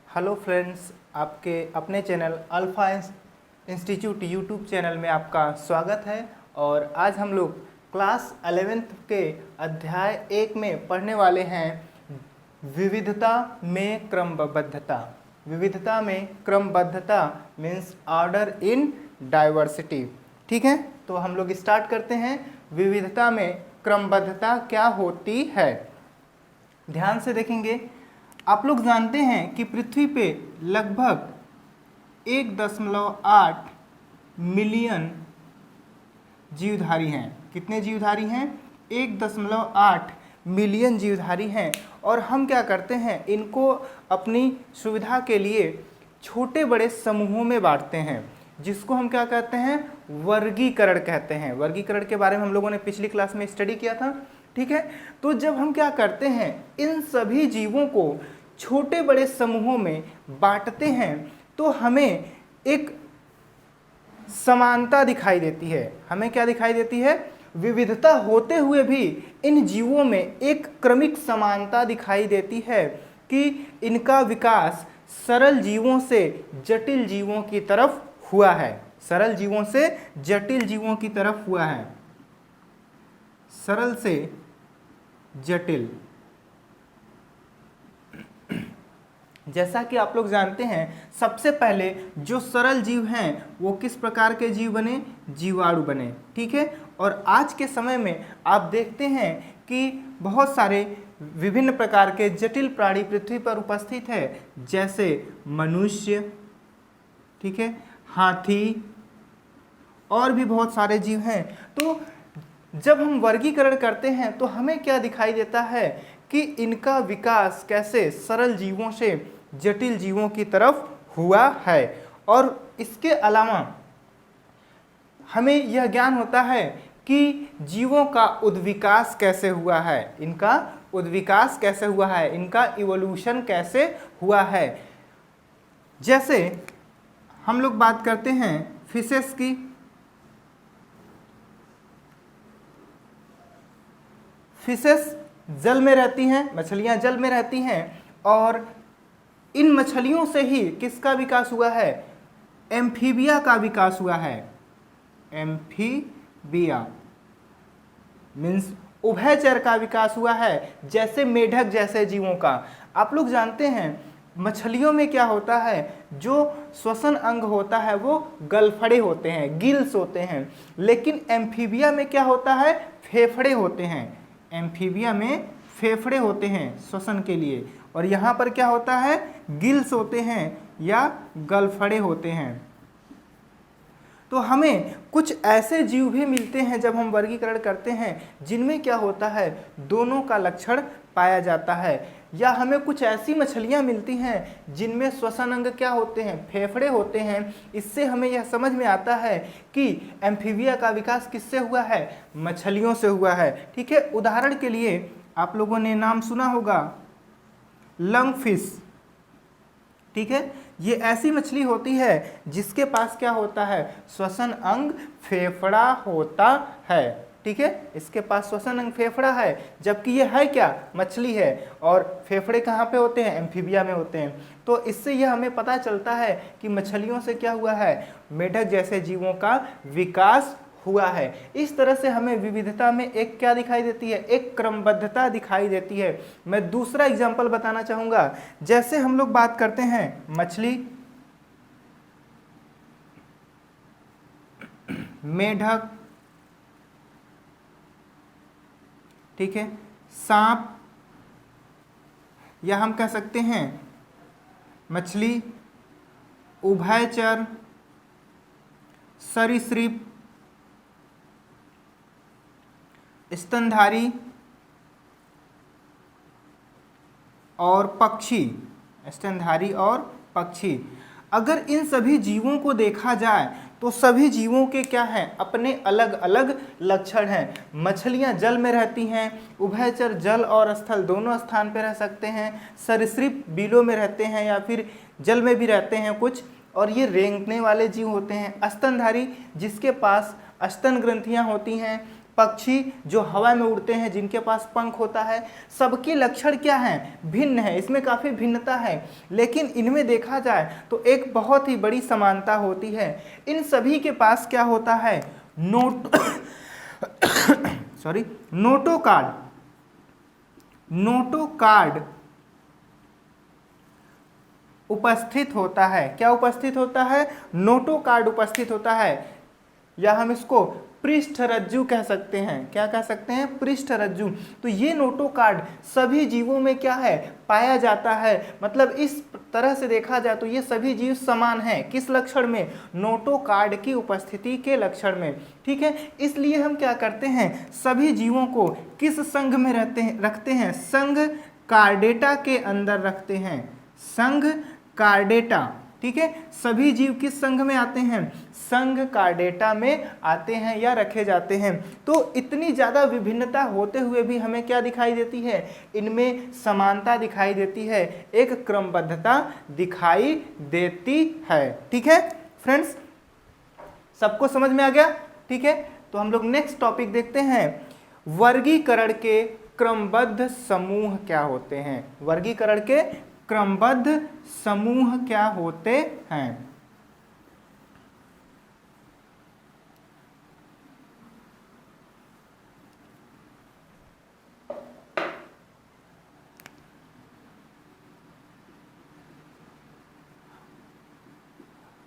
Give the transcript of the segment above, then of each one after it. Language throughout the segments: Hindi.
हेलो फ्रेंड्स, आपके अपने channel alpha institute YouTube channel में आपका स्वागत है। और आज हम लोग क्लास 11th के अध्याय 1 में पढ़ने वाले हैं विविधता में क्रमबद्धता। विविधता में क्रमबद्धता मीन्स ऑर्डर इन डाइवर्सिटी। ठीक है, तो हम लोग स्टार्ट करते हैं। विविधता में क्रमबद्धता क्या होती है, ध्यान से देखेंगे। आप लोग जानते हैं कि पृथ्वी पे लगभग 1.8 मिलियन जीवधारी हैं। कितने जीवधारी हैं? 1.8 मिलियन जीवधारी हैं। और हम क्या करते हैं, इनको अपनी सुविधा के लिए छोटे बड़े समूहों में बांटते हैं, जिसको हम क्या कहते हैं, वर्गीकरण कहते हैं। वर्गीकरण के बारे में हम लोगों ने पिछली क्लास में स्टडी किया था। ठीक है, तो जब हम क्या करते हैं, इन सभी जीवों को छोटे बड़े समूहों में बांटते हैं तो हमें एक समानता दिखाई देती है। हमें क्या दिखाई देती है? विविधता होते हुए भी इन जीवों में एक क्रमिक समानता दिखाई देती है कि इनका विकास सरल जीवों से जटिल जीवों की तरफ हुआ है। सरल जीवों से जटिल जीवों की तरफ हुआ है। सरल से जटिल। जैसा कि आप लोग जानते हैं, सबसे पहले जो सरल जीव हैं वो किस प्रकार के जीव बने? जीवाणु बने। ठीक है, और आज के समय में आप देखते हैं कि बहुत सारे विभिन्न प्रकार के जटिल प्राणी पृथ्वी पर उपस्थित है, जैसे मनुष्य, ठीक है, हाथी और भी बहुत सारे जीव हैं। तो जब हम वर्गीकरण करते हैं तो हमें क्या दिखाई देता है कि इनका विकास कैसे सरल जीवों से जटिल जीवों की तरफ हुआ है। और इसके अलावा हमें यह ज्ञान होता है कि जीवों का उद्विकास कैसे हुआ है, इनका उद्विकास कैसे हुआ है, इनका इवोल्यूशन कैसे हुआ है। जैसे हम लोग बात करते हैं फिशेस की। फिशेस जल में रहती हैं, मछलियां जल में रहती हैं, और इन मछलियों से ही किसका विकास हुआ है? एम्फीबिया का विकास हुआ है। एम्फीबिया मीन्स उभयचर का विकास हुआ है, जैसे मेढक जैसे जीवों का। आप लोग जानते हैं मछलियों में क्या होता है, जो श्वसन अंग होता है वो गलफड़े होते हैं, गिल्स होते हैं। लेकिन एम्फीबिया में क्या होता है? फेफड़े होते हैं। एम्फीबिया में फेफड़े होते हैं श्वसन के लिए, और यहाँ पर क्या होता है? गिल्स होते हैं या गलफड़े होते हैं। तो हमें कुछ ऐसे जीव भी मिलते हैं जब हम वर्गीकरण करते हैं जिनमें क्या होता है, दोनों का लक्षण पाया जाता है। या हमें कुछ ऐसी मछलियां मिलती हैं जिनमें श्वसन अंग क्या होते हैं? फेफड़े होते हैं। इससे हमें यह समझ में आता है कि एम्फीबिया का विकास किससे हुआ है? मछलियों से हुआ है। ठीक है, उदाहरण के लिए आप लोगों ने नाम सुना होगा लंगफिश। ठीक है, ये ऐसी मछली होती है जिसके पास क्या होता है? श्वसन अंग फेफड़ा होता है। ठीक है, इसके पास श्वसन अंग फेफड़ा है, जबकि ये है क्या? मछली है। और फेफड़े कहाँ पे होते हैं? एम्फीबिया में होते हैं। तो इससे यह हमें पता चलता है कि मछलियों से क्या हुआ है? मेढक जैसे जीवों का विकास हुआ है। इस तरह से हमें विविधता में एक क्या दिखाई देती है? एक क्रमबद्धता दिखाई देती है। मैं दूसरा एग्जांपल बताना चाहूंगा। जैसे हम लोग बात करते हैं मछली, मेढक, ठीक है, सांप, या हम कह सकते हैं मछली, उभयचर, सरीसृप, स्तनधारी और पक्षी। स्तनधारी और पक्षी। अगर इन सभी जीवों को देखा जाए तो सभी जीवों के क्या हैं? अपने अलग अलग लक्षण हैं। मछलियां जल में रहती हैं, उभयचर जल और स्थल दोनों स्थान पर रह सकते हैं, सरीसृप बिलों में रहते हैं या फिर जल में भी रहते हैं कुछ, और ये रेंगने वाले जीव होते हैं। स्तनधारी जिसके पास स्तन ग्रंथियां होती हैं, पक्षी जो हवा में उड़ते हैं, जिनके पास पंख होता है, सबके लक्षण क्या हैं? भिन्न है। इसमें काफ़ी भिन्नता है, लेकिन इनमें देखा जाए तो एक बहुत ही बड़ी समानता होती है। इन सभी के पास क्या होता है? नोटोकार्ड उपस्थित होता है। क्या उपस्थित होता है? नोटोकार्ड उपस्थित होता है, या हम इसको पृष्ठरज्जु कह सकते हैं। क्या कह सकते हैं? पृष्ठरज्जु। तो ये नोटोकार्ड सभी जीवों में क्या है? पाया जाता है। मतलब इस तरह से देखा जाए तो ये सभी जीव समान हैं। किस लक्षण में? नोटोकार्ड की उपस्थिति के लक्षण में। ठीक है, इसलिए हम क्या करते हैं? सभी जीवों को किस संघ में रखते हैं? संघ कार्डेटा के अंदर रखते हैं। संघ कार्डेटा। ठीक है, सभी जीव किस संघ में आते हैं? संघ कार्डेटा में आते हैं या रखे जाते हैं। तो इतनी ज़्यादा विभिन्नता होते हुए भी हमें क्या दिखाई देती है? इनमें समानता दिखाई देती है, एक क्रमबद्धता दिखाई देती है। ठीक है फ्रेंड्स, सबको समझ में आ गया? ठीक है, तो हम लोग नेक्स्ट टॉपिक देखते हैं। वर्गीकरण के क्रमबद्ध समूह क्या होते हैं? वर्गीकरण के क्रमबद्ध समूह क्या होते हैं?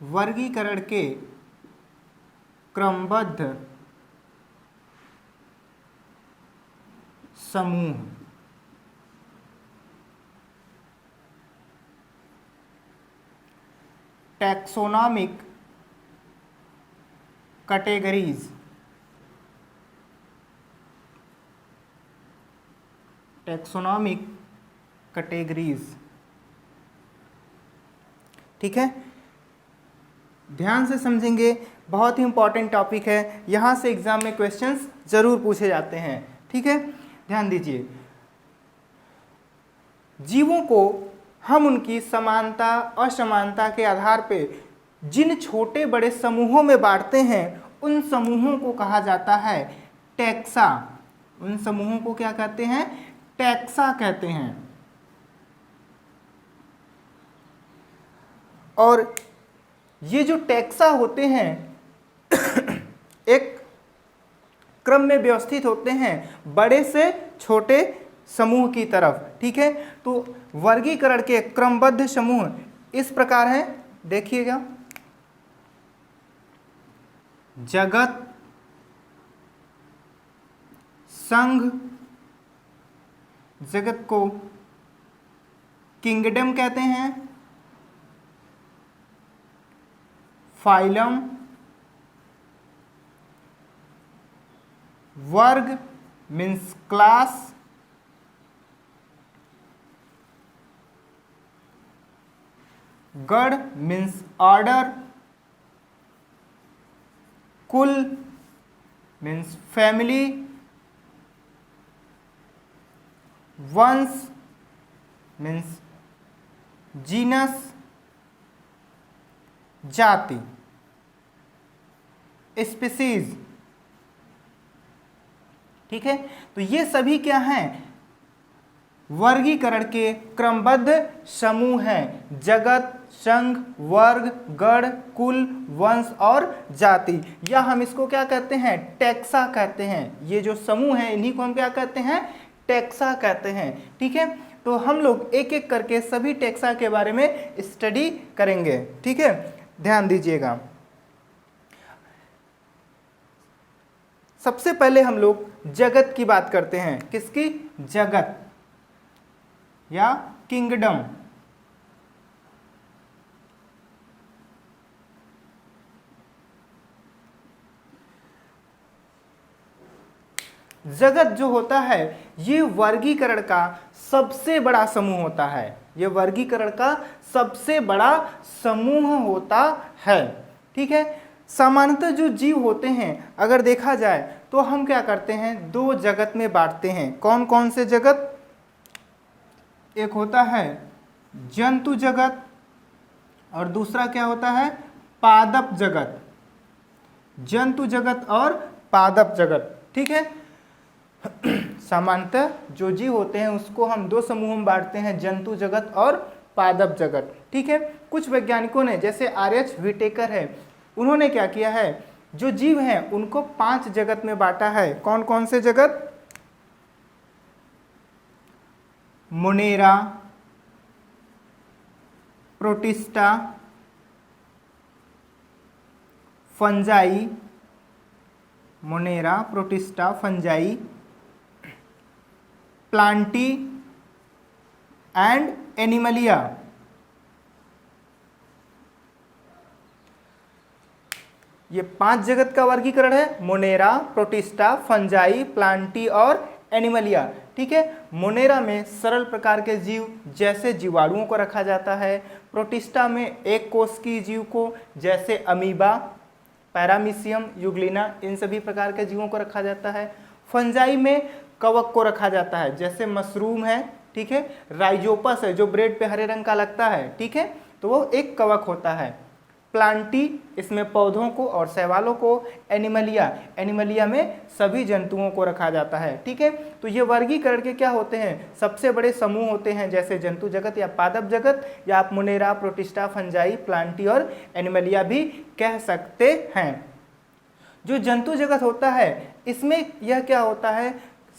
वर्गीकरण के क्रमबद्ध समूह। Taxonomic categories. Taxonomic categories. ठीक है, ध्यान से समझेंगे, बहुत ही इंपॉर्टेंट टॉपिक है। यहाँ से एग्जाम में क्वेश्चंस जरूर पूछे जाते हैं। ठीक है, ध्यान दीजिए। जीवों को हम उनकी समानता असमानता के आधार पे जिन छोटे बड़े समूहों में बांटते हैं, उन समूहों को कहा जाता है टैक्सा। उन समूहों को क्या कहते हैं? टैक्सा कहते हैं। और ये जो टैक्सा होते हैं एक क्रम में व्यवस्थित होते हैं, बड़े से छोटे समूह की तरफ। ठीक है, तो वर्गीकरण के क्रमबद्ध समूह इस प्रकार हैं, देखिएगा। जगत, संघ, जगत को किंगडम कहते हैं, फाइलम, वर्ग मीन्स क्लास, गण मीन्स ऑर्डर, कुल मीन्स फैमिली, वंश मीन्स जीनस, जाति स्पीसीज। ठीक है, तो ये सभी क्या हैं? वर्गीकरण के क्रमबद्ध समूह हैं। जगत, संघ, वर्ग, गण, कुल, वंश और जाति, या हम इसको क्या कहते हैं? टैक्सा कहते हैं। ये जो समूह हैं इन्हीं को हम क्या कहते हैं? टैक्सा कहते हैं। ठीक है, तो हम लोग एक एक करके सभी टैक्सा के बारे में स्टडी करेंगे। ठीक है, ध्यान दीजिएगा। सबसे पहले हम लोग जगत की बात करते हैं। किसकी? जगत या किंगडम। जगत जो होता है ये वर्गीकरण का सबसे बड़ा समूह होता है। ये वर्गीकरण का सबसे बड़ा समूह होता है। ठीक है, सामान्यतः जो जीव होते हैं अगर देखा जाए तो हम क्या करते हैं? दो जगत में बांटते हैं। कौन कौन से जगत? एक होता है जंतु जगत और दूसरा क्या होता है? पादप जगत। जंतु जगत और पादप जगत। ठीक है। सामान्यतः जो जीव होते हैं उसको हम दो समूहों में बांटते हैं, जंतु जगत और पादप जगत। ठीक है। कुछ वैज्ञानिकों ने, जैसे आर.एच. व्हिटेकर है, उन्होंने क्या किया है, जो जीव हैं उनको 5 जगत में बांटा है। कौन कौन से जगत? Monera, protista, fungi, Monera, protista, fungi, Plantae and Animalia. ये 5 जगत का वर्गीकरण है, मोनेरा, प्रोटिस्टा, फंजाई, प्लांटी और एनिमलिया। ठीक है। मोनेरा में सरल प्रकार के जीव जैसे जीवाणुओं को रखा जाता है। प्रोटिस्टा में एक कोष की जीव को जैसे अमीबा, पैरामीशियम, यूग्लिना, इन सभी प्रकार के जीवों को रखा जाता है। फंजाई में कवक को रखा जाता है, जैसे मशरूम है, ठीक है, राइजोपस है जो ब्रेड पे हरे रंग का लगता है, ठीक है, तो वो एक कवक होता है। प्लांटी, इसमें पौधों को और शैवालों को। एनिमलिया में सभी जंतुओं को रखा जाता है। ठीक है। तो ये वर्गीकरण के क्या होते हैं, सबसे बड़े समूह होते हैं, जैसे जंतु जगत या पादप जगत, या आप मोनेरा, प्रोटिस्टा, फंजाई, प्लांटी और एनिमलिया भी कह सकते हैं। जो जंतु जगत होता है इसमें यह क्या होता है,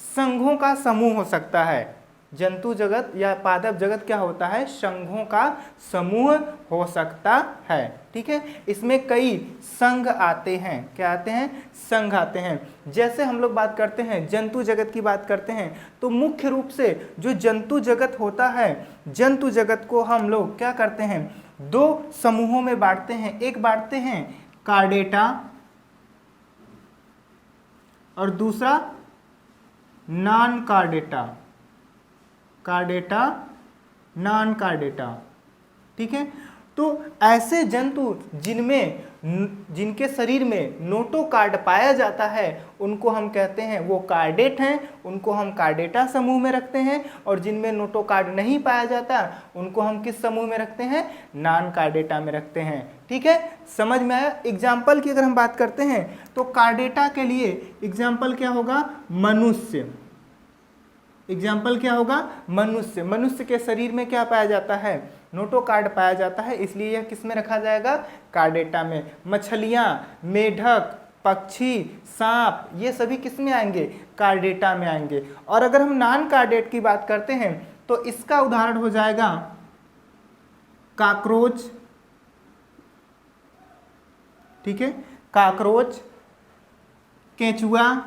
संघों का समूह हो सकता है। जंतु जगत या पादप जगत क्या होता है, संघों का समूह हो सकता है। ठीक है। इसमें कई संघ आते हैं। क्या आते हैं? संघ आते हैं। जैसे हम लोग बात करते हैं जंतु जगत की बात करते हैं, तो मुख्य रूप से जो जंतु जगत होता है, जंतु जगत को हम लोग क्या करते हैं, 2 समूहों में बांटते हैं। एक बांटते हैं कार्डेटा और दूसरा non chordata. Chordata, non chordata. ठीक है। तो ऐसे जंतु जिनके शरीर में नोटोकार्ड पाया जाता है उनको हम कहते हैं वो कार्डेट हैं, उनको हम कार्डेटा समूह में रखते हैं। और जिनमें नोटोकार्ड नहीं पाया जाता उनको हम किस समूह में रखते हैं, नॉन कार्डेटा में रखते हैं। ठीक है। समझ में आया? एग्जाम्पल की अगर हम बात करते हैं तो कार्डेटा के लिए एग्जाम्पल क्या होगा, मनुष्य। एग्जाम्पल क्या होगा, मनुष्य। मनुष्य के शरीर में क्या पाया जाता है, नोटोकार्ड पाया जाता है, इसलिए यह किस में रखा जाएगा, कार्डेटा में। मछलियाँ, मेढक, पक्षी, सांप, ये सभी किस में आएंगे, कार्डेटा में आएंगे। और अगर हम नॉन कार्डेट की बात करते हैं तो इसका उदाहरण हो जाएगा काकरोच। ठीक है। काकरोच, केंचुआ,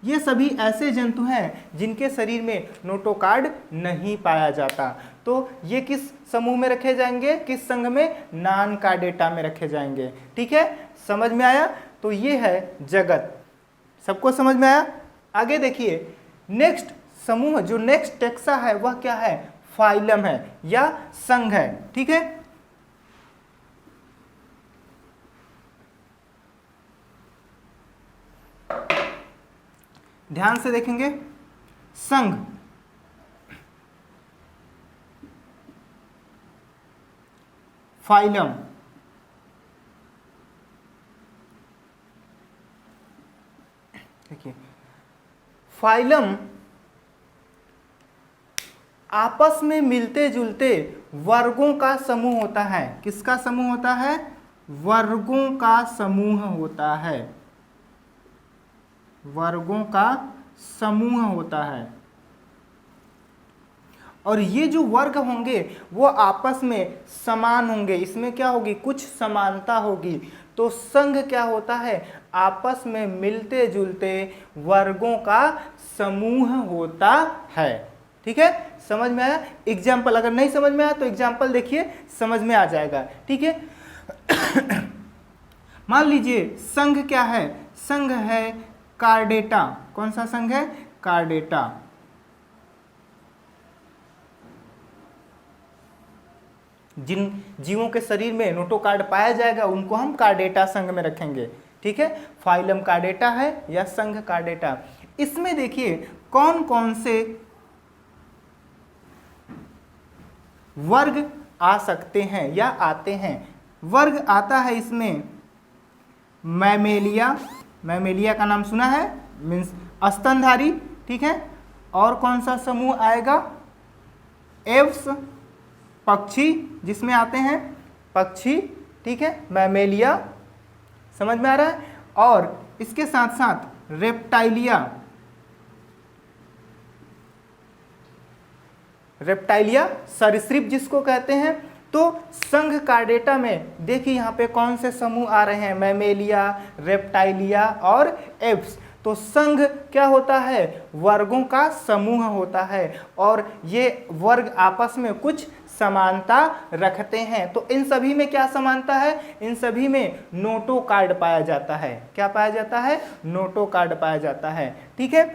ये सभी ऐसे जंतु हैं जिनके शरीर में नोटोकार्ड नहीं पाया जाता। तो ये किस समूह में रखे जाएंगे, किस संघ में, नॉन कार्डेटा में रखे जाएंगे। ठीक है। समझ में आया? तो ये है जगत। सबको समझ में आया? आगे देखिए, नेक्स्ट समूह, जो नेक्स्ट टेक्सा है वह क्या है, फाइलम है या संघ है। ठीक है। ध्यान से देखेंगे, संघ, फाइलम, देखिए फाइलम आपस में मिलते जुलते वर्गों का समूह होता है। किसका समूह होता है, वर्गों का समूह होता है। वर्गों का समूह होता है। और ये जो वर्ग होंगे वो आपस में समान होंगे, इसमें क्या होगी, कुछ समानता होगी। तो संघ क्या होता है, आपस में मिलते जुलते वर्गों का समूह होता है। ठीक है। समझ में आया? एग्जाम्पल, अगर नहीं समझ में आया तो एग्जाम्पल देखिए, समझ में आ जाएगा। ठीक है। मान लीजिए संघ क्या है, संघ है कार्डेटा। कौन सा संघ है, कार्डेटा। जिन जीवों के शरीर में नोटोकार्ड पाया जाएगा उनको हम कार्डेटा संघ में रखेंगे। ठीक है। फाइलम कार्डेटा है या संघ कार्डेटा। इसमें देखिए कौन कौन से वर्ग आ सकते हैं या आते हैं। वर्ग आता है इसमें मैमेलिया, मैमेलिया का नाम सुना है, मीन्स स्तनधारी, ठीक है। और कौन सा समूह आएगा, एव्स, पक्षी जिसमें आते हैं पक्षी, ठीक है, मैमेलिया, समझ में आ रहा है। और इसके साथ साथ रेप्टाइलिया, रेप्टाइलिया सरीसृप जिसको कहते हैं। तो संघ कार्डेटा में देखिए यहाँ पे कौन से समूह आ रहे हैं, मैमेलिया, रेप्टाइलिया और एप्स। तो संघ क्या होता है, वर्गों का समूह होता है और ये वर्ग आपस में कुछ समानता रखते हैं। तो इन सभी में क्या समानता है, इन सभी में नोटोकार्ड पाया जाता है। क्या पाया जाता है, नोटोकार्ड पाया जाता है, ठीक है।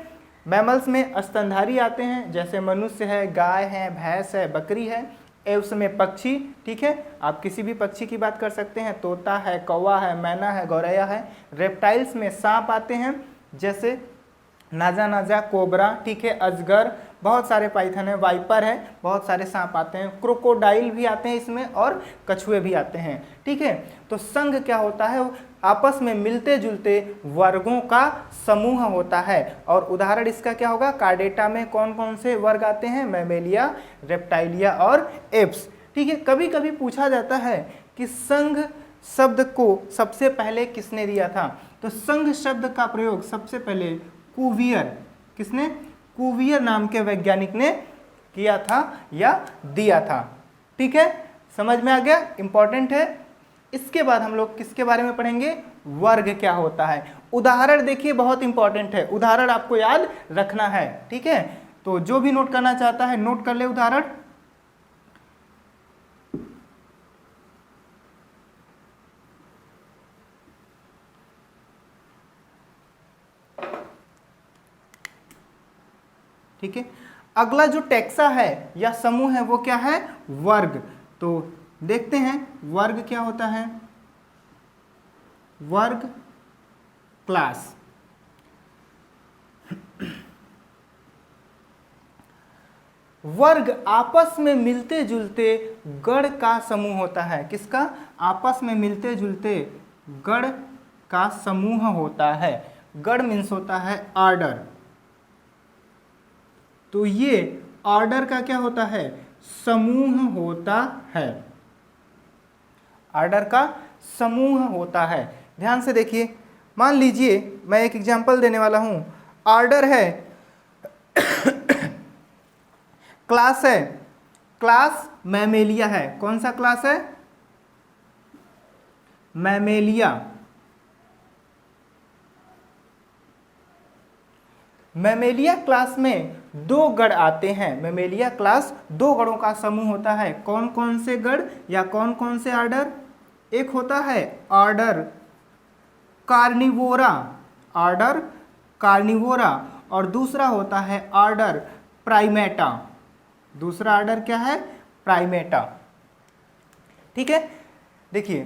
मैमल्स में स्तनधारी आते हैं, जैसे मनुष्य है, गाय है, भैंस है, बकरी है। एव्स में पक्षी, ठीक है, आप किसी भी पक्षी की बात कर सकते हैं, तोता है, कौवा है, मैना है, गौरैया है। रेप्टाइल्स में सांप आते हैं, जैसे नाजा नाजा, कोबरा, ठीक है, अजगर, बहुत सारे पाइथन है, वाइपर है, बहुत सारे सांप आते हैं। क्रोकोडाइल भी आते हैं इसमें और कछुए भी आते हैं, ठीक है। तो संघ क्या होता है, आपस में मिलते जुलते वर्गों का समूह होता है। और उदाहरण इसका क्या होगा, कार्डेटा में कौन कौन से वर्ग आते हैं, मैमेलिया, रेप्टाइलिया और एप्स, ठीक है। कभी कभी पूछा जाता है कि संघ शब्द को सबसे पहले किसने दिया था। तो संघ शब्द का प्रयोग सबसे पहले कुवियर, किसने, कुवियर नाम के वैज्ञानिक ने किया था या दिया था, ठीक है, समझ में आ गया, इंपॉर्टेंट है। इसके बाद हम लोग किसके बारे में पढ़ेंगे, वर्ग क्या होता है। उदाहरण देखिए, बहुत इंपॉर्टेंट है, उदाहरण आपको याद रखना है, ठीक है। तो जो भी नोट करना चाहता है नोट कर ले उदाहरण। ठीक है, अगला जो टेक्सा है या समूह है वो क्या है, वर्ग। तो देखते हैं वर्ग क्या होता है। वर्ग, क्लास। वर्ग आपस में मिलते जुलते गण का समूह होता है। किसका, आपस में मिलते जुलते गण का समूह होता है। गण मीन्स होता है ऑर्डर। तो ये ऑर्डर का क्या होता है, समूह होता है। ऑर्डर का समूह होता है। ध्यान से देखिए, मान लीजिए मैं एक एग्जांपल देने वाला हूं। ऑर्डर है, क्लास है, क्लास मैमेलिया है। कौन सा क्लास है, मैमेलिया। मैमेलिया क्लास में दो गण आते हैं। मैमेलिया क्लास दो गणों का समूह होता है। कौन कौन से गण या कौन कौन से ऑर्डर, एक होता है ऑर्डर कार्निवोरा, ऑर्डर कार्निवोरा, और दूसरा होता है ऑर्डर प्राइमेटा। दूसरा ऑर्डर क्या है, प्राइमेटा, ठीक है। देखिए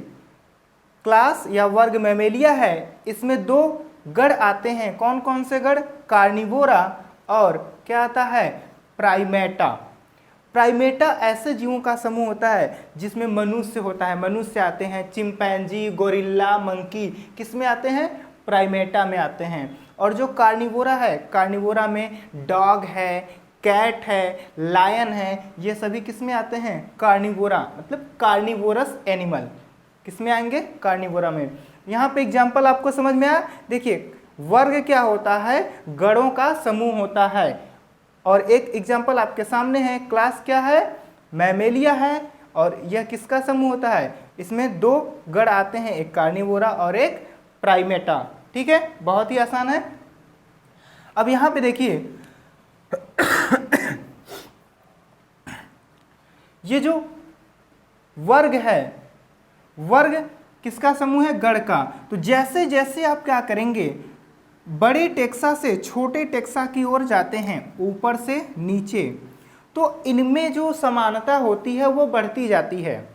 क्लास या वर्ग मैमेलिया है, इसमें दो गण आते हैं। कौन कौन से गण, कार्निवोरा और क्या आता है, प्राइमेटा। प्राइमेटा ऐसे जीवों का समूह होता है जिसमें मनुष्य होता है। मनुष्य आते हैं, चिंपैंजी, गोरिल्ला, मंकी, किस में आते हैं, प्राइमेटा में आते हैं। और जो कार्निवोरा है, कार्निवोरा में डॉग है, कैट है, लायन है, ये सभी किस में आते हैं, कार्निवोरा, मतलब कार्निवोरस एनिमल, किस में आएंगे, कार्निवोरा में। यहाँ पे एग्जाम्पल आपको समझ में आया। देखिए वर्ग क्या होता है, गणों का समूह होता है। और एक एग्जाम्पल आपके सामने है, क्लास क्या है, मैमेलिया है, और यह किसका समूह होता है, इसमें दो गण आते हैं, एक कार्निवोरा और एक प्राइमेटा, ठीक है, बहुत ही आसान है। अब यहाँ पे देखिए ये जो वर्ग है, वर्ग किसका समूह है, गण का। तो जैसे जैसे आप क्या करेंगे, बड़े टेक्सा से छोटे टेक्सा की ओर जाते हैं, ऊपर से नीचे, तो इनमें जो समानता होती है वो बढ़ती जाती है।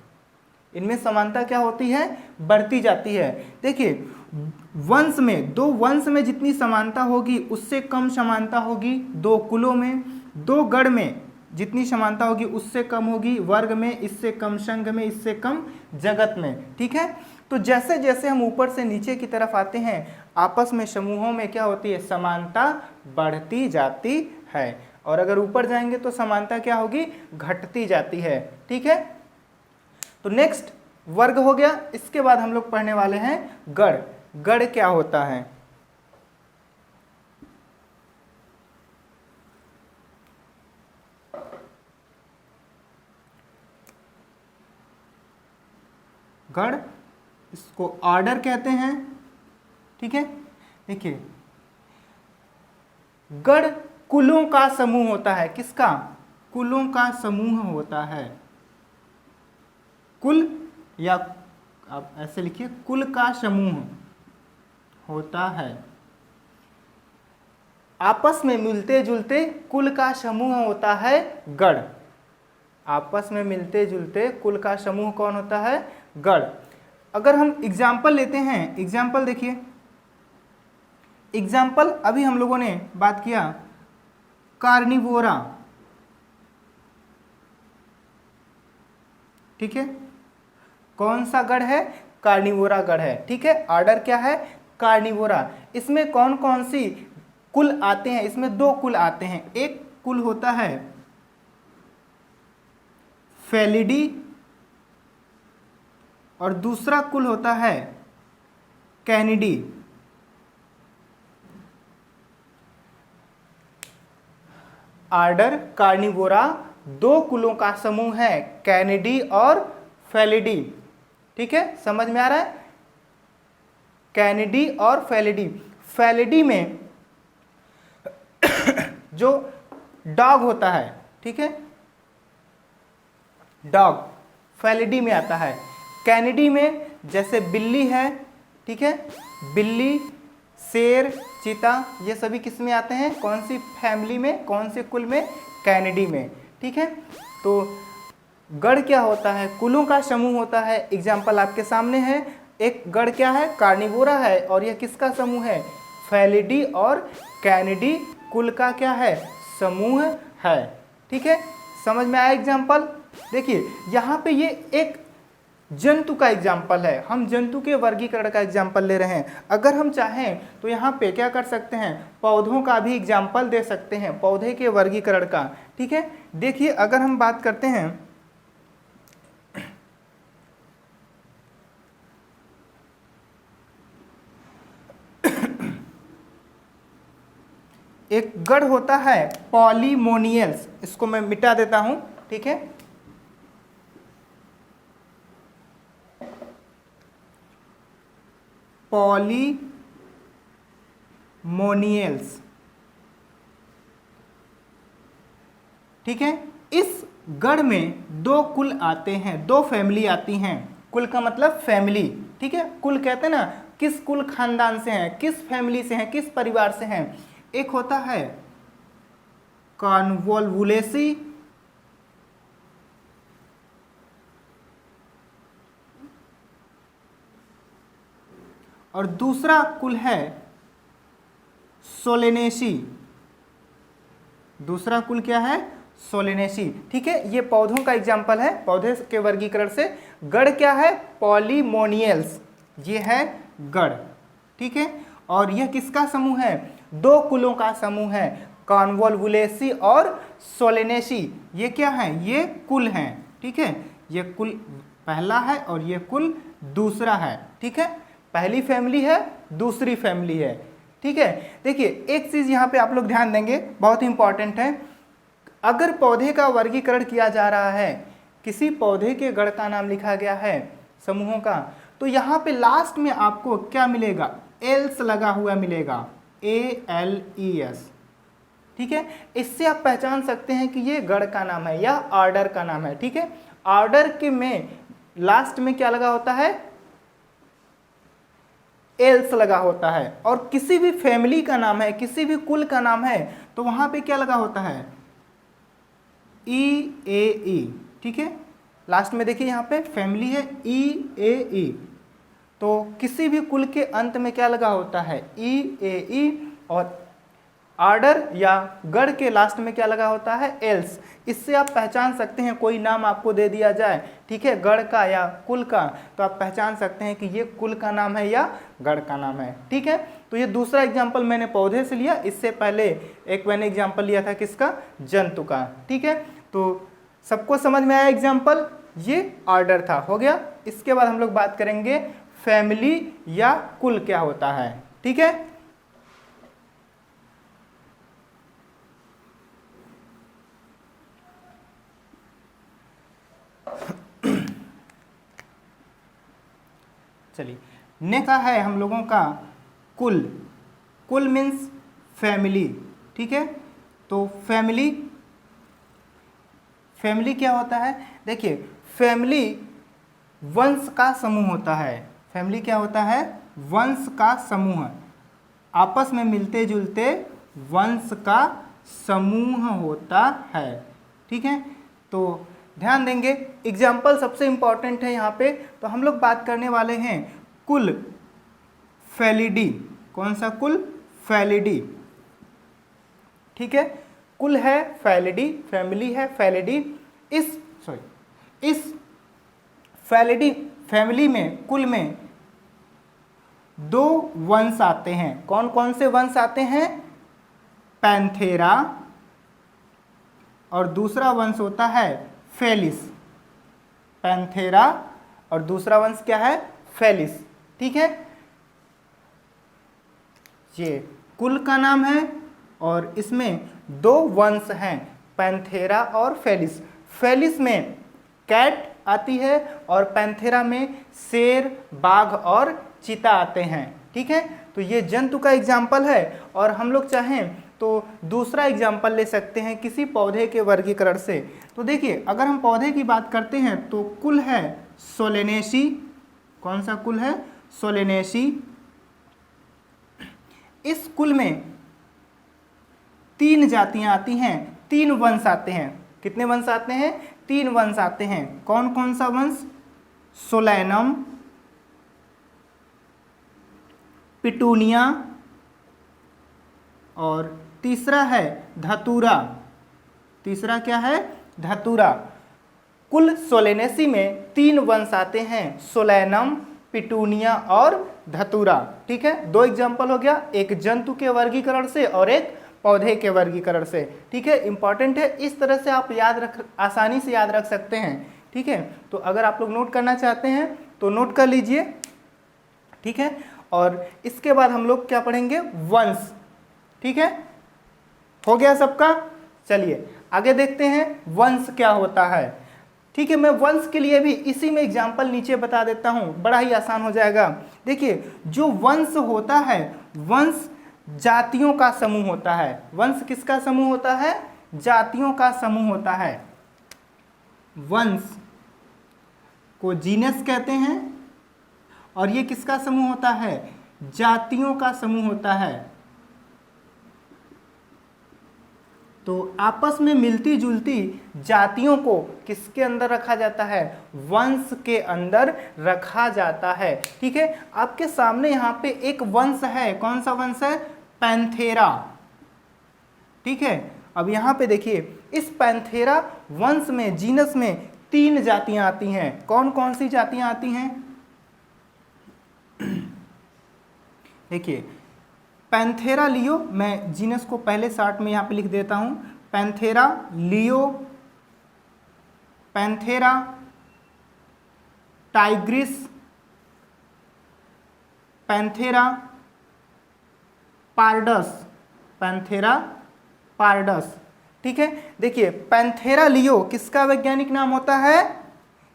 इनमें समानता क्या होती है, बढ़ती जाती है। देखिए वंश में, दो वंश में जितनी समानता होगी उससे कम समानता होगी दो कुलों में। दो गण में जितनी समानता होगी उससे कम होगी वर्ग में, इससे कम संघ में, इससे कम जगत में, ठीक है। तो जैसे जैसे हम ऊपर से नीचे की तरफ आते हैं आपस में समूहों में क्या होती है, समानता बढ़ती जाती है, और अगर ऊपर जाएंगे तो समानता क्या होगी, घटती जाती है। ठीक है, तो नेक्स्ट वर्ग हो गया। इसके बाद हम लोग पढ़ने वाले हैं गण। गण क्या होता है? गण, इसको ऑर्डर कहते हैं। ठीक है, देखिए गण कुलों का समूह होता है। किसका? कुलों का समूह होता है। कुल, या आप ऐसे लिखिए, कुल का समूह होता है। आपस में मिलते जुलते कुल का समूह होता है गण। आपस में मिलते जुलते कुल का समूह कौन होता है? गण। अगर हम एग्जाम्पल लेते हैं, एग्जाम्पल देखिए, एग्जाम्पल अभी हम लोगों ने बात किया कार्निवोरा। ठीक है, कौन सा गण है? कार्निवोरा गण है। ठीक है, ऑर्डर क्या है? कार्निवोरा। इसमें कौन कौन सी कुल आते हैं? इसमें दो कुल आते हैं। एक कुल होता है फेलिडी और दूसरा कुल होता है कैनिडी। ऑर्डर कार्निवोरा दो कुलों का समूह है, कैनिडी और फेलिडी। ठीक है, समझ में आ रहा है? कैनिडी और फेलिडी। फेलिडी में जो डॉग होता है, ठीक है, डॉग फेलिडी में आता है। कैनिडी में जैसे बिल्ली है, ठीक है, बिल्ली, शेर, चीता, ये सभी किस में आते हैं? कौन सी फैमिली में, कौन से कुल में? कैनिडी में। ठीक है, तो गण क्या होता है? कुलों का समूह होता है। एग्जाम्पल आपके सामने है। एक गण क्या है? कार्निवोरा है, और यह किसका समूह है? फेलिडी और कैनिडी कुल का क्या है? समूह है। ठीक है, समझ में आया एग्जाम्पल? देखिए यहाँ पे ये एक जंतु का एग्जाम्पल है, हम जंतु के वर्गीकरण का एग्जाम्पल ले रहे हैं। अगर हम चाहें तो यहाँ पे क्या कर सकते हैं? पौधों का भी एग्जाम्पल दे सकते हैं, पौधे के वर्गीकरण का। ठीक है, देखिए अगर हम बात करते हैं एक गण होता है पॉलीमोनियल्स, इसको मैं मिटा देता हूं। ठीक है, पॉलीमोनियल्स। ठीक है, इस गण में दो कुल आते हैं, दो फैमिली आती हैं। कुल का मतलब फैमिली। ठीक है, कुल कहते हैं ना, किस कुल खानदान से हैं, किस फैमिली से हैं, किस परिवार से हैं। एक होता है कॉन्वोल्वुलेसी, और दूसरा कुल है सोलेनेसी। दूसरा कुल क्या है? सोलेनेसी। ठीक है, ये पौधों का एग्जाम्पल है, पौधे के वर्गीकरण से। गण क्या है? पॉलीमोनियल्स, ये है गण। ठीक है, और यह किसका समूह है? दो कुलों का समूह है, कॉन्वोल्वुलेसी और सोलेनेसी। ये क्या है? ये कुल हैं। ठीक है, ये कुल पहला है और ये कुल दूसरा है। ठीक है, पहली फैमिली है, दूसरी फैमिली है। ठीक है, देखिए एक चीज यहाँ पे आप लोग ध्यान देंगे, बहुत ही इंपॉर्टेंट है। अगर पौधे का वर्गीकरण किया जा रहा है, किसी पौधे के गण का नाम लिखा गया है समूहों का, तो यहाँ पे लास्ट में आपको क्या मिलेगा? एल्स लगा हुआ मिलेगा, ALES। ठीक है, इससे आप पहचान सकते हैं कि ये गण का नाम है या ऑर्डर का नाम है। ठीक है, ऑर्डर के में लास्ट में क्या लगा होता है? एल्स लगा होता है। और किसी भी फैमिली का नाम है, किसी भी कुल का नाम है, तो वहां पे क्या लगा होता है? EAE। ठीक है, लास्ट में देखिए यहाँ पे फैमिली है EAE, तो किसी भी कुल के अंत में क्या लगा होता है? EAE। और ऑर्डर या गढ़ के लास्ट में क्या लगा होता है, एल्स। इससे आप पहचान सकते हैं, कोई नाम आपको दे दिया जाए, ठीक है, गढ़ का या कुल का, तो आप पहचान सकते हैं कि ये कुल का नाम है या गढ़ का नाम है, ठीक है। तो ये दूसरा एग्जाम्पल मैंने पौधे से लिया, इससे पहले एक मैंने एग्जाम्पल लिया था किसका, जंतु का, ठीक है। तो सबको समझ में आया एग्जाम्पल, ये ऑर्डर था, हो गया। इसके बाद हम लोग बात करेंगे फैमिली या कुल क्या होता है, ठीक है। चलिए, नेक्स्ट है हम लोगों का कुल। कुल मीन्स फैमिली, ठीक है। तो फैमिली क्या होता है, देखिए फैमिली वंश का समूह होता है। फैमिली क्या होता है, वंश का समूह, आपस में मिलते जुलते वंश का समूह होता है, ठीक है। तो ध्यान देंगे, एग्जाम्पल सबसे इंपॉर्टेंट है यहाँ पे। तो हम लोग बात करने वाले हैं कुल फैलिडी। कौन सा कुल, फैलिडी, ठीक है। कुल है फैलिडी, फैमिली है फैलिडी। इस फैमिली में, कुल में दो वंश आते हैं। कौन कौन से वंश आते हैं, पैंथेरा और दूसरा वंश होता है फेलिस। पैंथेरा और दूसरा वंश क्या है, फेलिस, ठीक है। ये कुल का नाम है और इसमें दो वंश हैं, पैंथेरा और फेलिस। फेलिस में कैट आती है और पैंथेरा में शेर, बाघ और चीता आते हैं, ठीक है। तो ये जंतु का एग्जाम्पल है। और हम लोग चाहें तो दूसरा एग्जाम्पल ले सकते हैं किसी पौधे के वर्गीकरण से। तो देखिए, अगर हम पौधे की बात करते हैं तो कुल है सोलेनेसी। कौन सा कुल है, सोलेनेसी। इस कुल में तीन जातियां आती हैं, तीन वंश आते हैं। कितने वंश आते हैं, तीन वंश आते हैं। कौन कौन सा वंश, सोलैनम, पिटूनिया और तीसरा है धतूरा। तीसरा क्या है, धतूरा। कुल सोलेनेसी में तीन वंश आते हैं, सोलैनम, पिटूनिया और धतूरा, ठीक है। दो एग्जाम्पल हो गया, एक जंतु के वर्गीकरण से और एक पौधे के वर्गीकरण से, ठीक है। इंपॉर्टेंट है, इस तरह से आप आसानी से याद रख सकते हैं, ठीक है। तो अगर आप लोग नोट करना चाहते हैं तो नोट कर लीजिए, ठीक है। और इसके बाद हम लोग क्या पढ़ेंगे, वंश, ठीक है। हो गया सबका। चलिए आगे देखते हैं वंश क्या होता है, ठीक है। मैं वंश के लिए भी इसी में एग्जाम्पल नीचे बता देता हूं, बड़ा ही आसान हो जाएगा। देखिए, जो वंश होता है, वंश जातियों का समूह होता है। वंश किसका समूह होता है, जातियों का समूह होता है। वंश को जीनस कहते हैं और ये किसका समूह होता है, जातियों का समूह होता है। तो आपस में मिलती जुलती जातियों को किसके अंदर रखा जाता है, वंश के अंदर रखा जाता है, ठीक है। आपके सामने यहाँ पे एक वंश है, कौन सा वंश है, पैंथेरा, ठीक है। अब यहाँ पे देखिए, इस पैंथेरा वंश में, जीनस में तीन जातियां आती हैं। कौन कौन सी जातियां आती हैं, देखिए पैंथेरा लियो, मैं जीनस को पहले शार्ट में यहाँ पे लिख देता हूँ, Panthera leo, Panthera Tigris, Panthera pardus, Panthera pardus, ठीक है। देखिए, पैंथेरा लियो किसका वैज्ञानिक नाम होता है,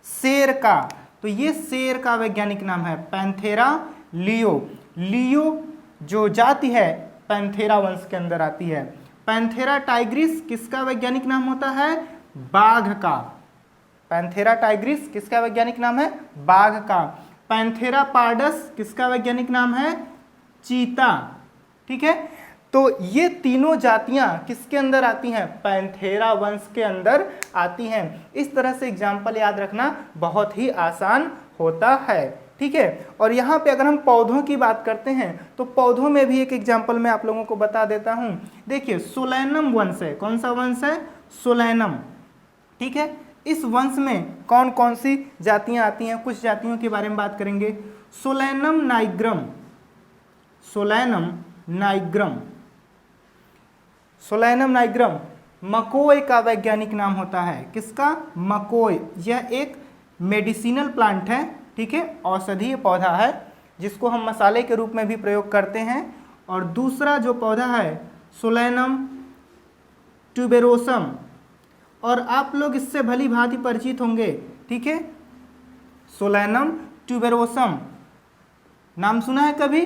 शेर का। तो ये शेर का वैज्ञानिक नाम है, पैंथेरा लियो। लियो जो जाति है पैंथेरा वंश के अंदर आती है। पैंथेरा टाइग्रिस किसका वैज्ञानिक नाम होता है, बाघ का। पैंथेरा टाइग्रिस किसका वैज्ञानिक नाम है, बाघ का। पैंथेरा पार्डस किसका वैज्ञानिक नाम है, चीता, ठीक है। तो ये तीनों जातियां किसके अंदर आती हैं, पैंथेरा वंश के अंदर आती हैं। इस तरह से एग्जाम्पल याद रखना बहुत ही आसान होता है, ठीक है। और यहाँ पे अगर हम पौधों की बात करते हैं तो पौधों में भी एक एग्जाम्पल मैं आप लोगों को बता देता हूँ। देखिए सोलैनम वंश है, कौन सा वंश है? सोलैनम, ठीक है। इस वंश में कौन कौन सी जातियां आती हैं, कुछ जातियों के बारे में बात करेंगे। Solanum nigrum, solanum nigrum, solanum nigrum मकोय का वैज्ञानिक नाम होता है। किसका? मकोय। यह एक मेडिसिनल प्लांट है, ठीक है, औषधीय पौधा है जिसको हम मसाले के रूप में भी प्रयोग करते हैं। और दूसरा जो पौधा है सोलैनम ट्यूबेरोसम, और आप लोग इससे भली भांति परिचित होंगे, ठीक है, सोलैनम ट्यूबेरोसम नाम सुना है कभी?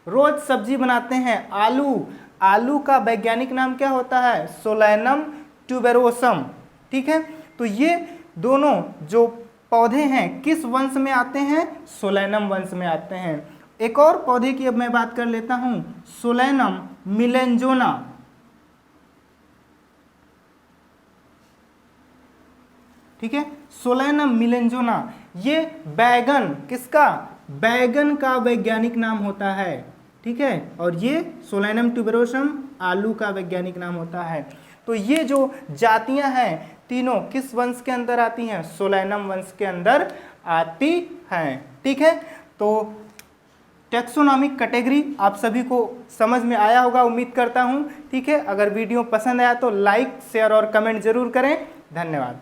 रोज सब्जी बनाते हैं आलू, आलू का वैज्ञानिक नाम क्या होता है? सोलैनम ट्यूबेरोसम, ठीक है। तो ये दोनों जो पौधे हैं किस वंश में आते हैं? सोलैनम वंश में आते हैं। एक और पौधे की अब मैं बात कर लेता हूं, सोलैनम मिलेंजोना, ठीक है, सोलैनम मिलेंजोना। ये बैगन, किसका? बैगन का वैज्ञानिक नाम होता है, ठीक है। और ये सोलैनम ट्यूबेरोसम आलू का वैज्ञानिक नाम होता है। तो ये जो जातियां हैं तीनों किस वंश के अंदर आती हैं? सोलैनम वंश के अंदर आती हैं, ठीक है। तो टेक्सोनॉमिक कैटेगरी आप सभी को समझ में आया होगा, उम्मीद करता हूं, ठीक है। अगर वीडियो पसंद आया तो लाइक, शेयर और कमेंट जरूर करें। धन्यवाद।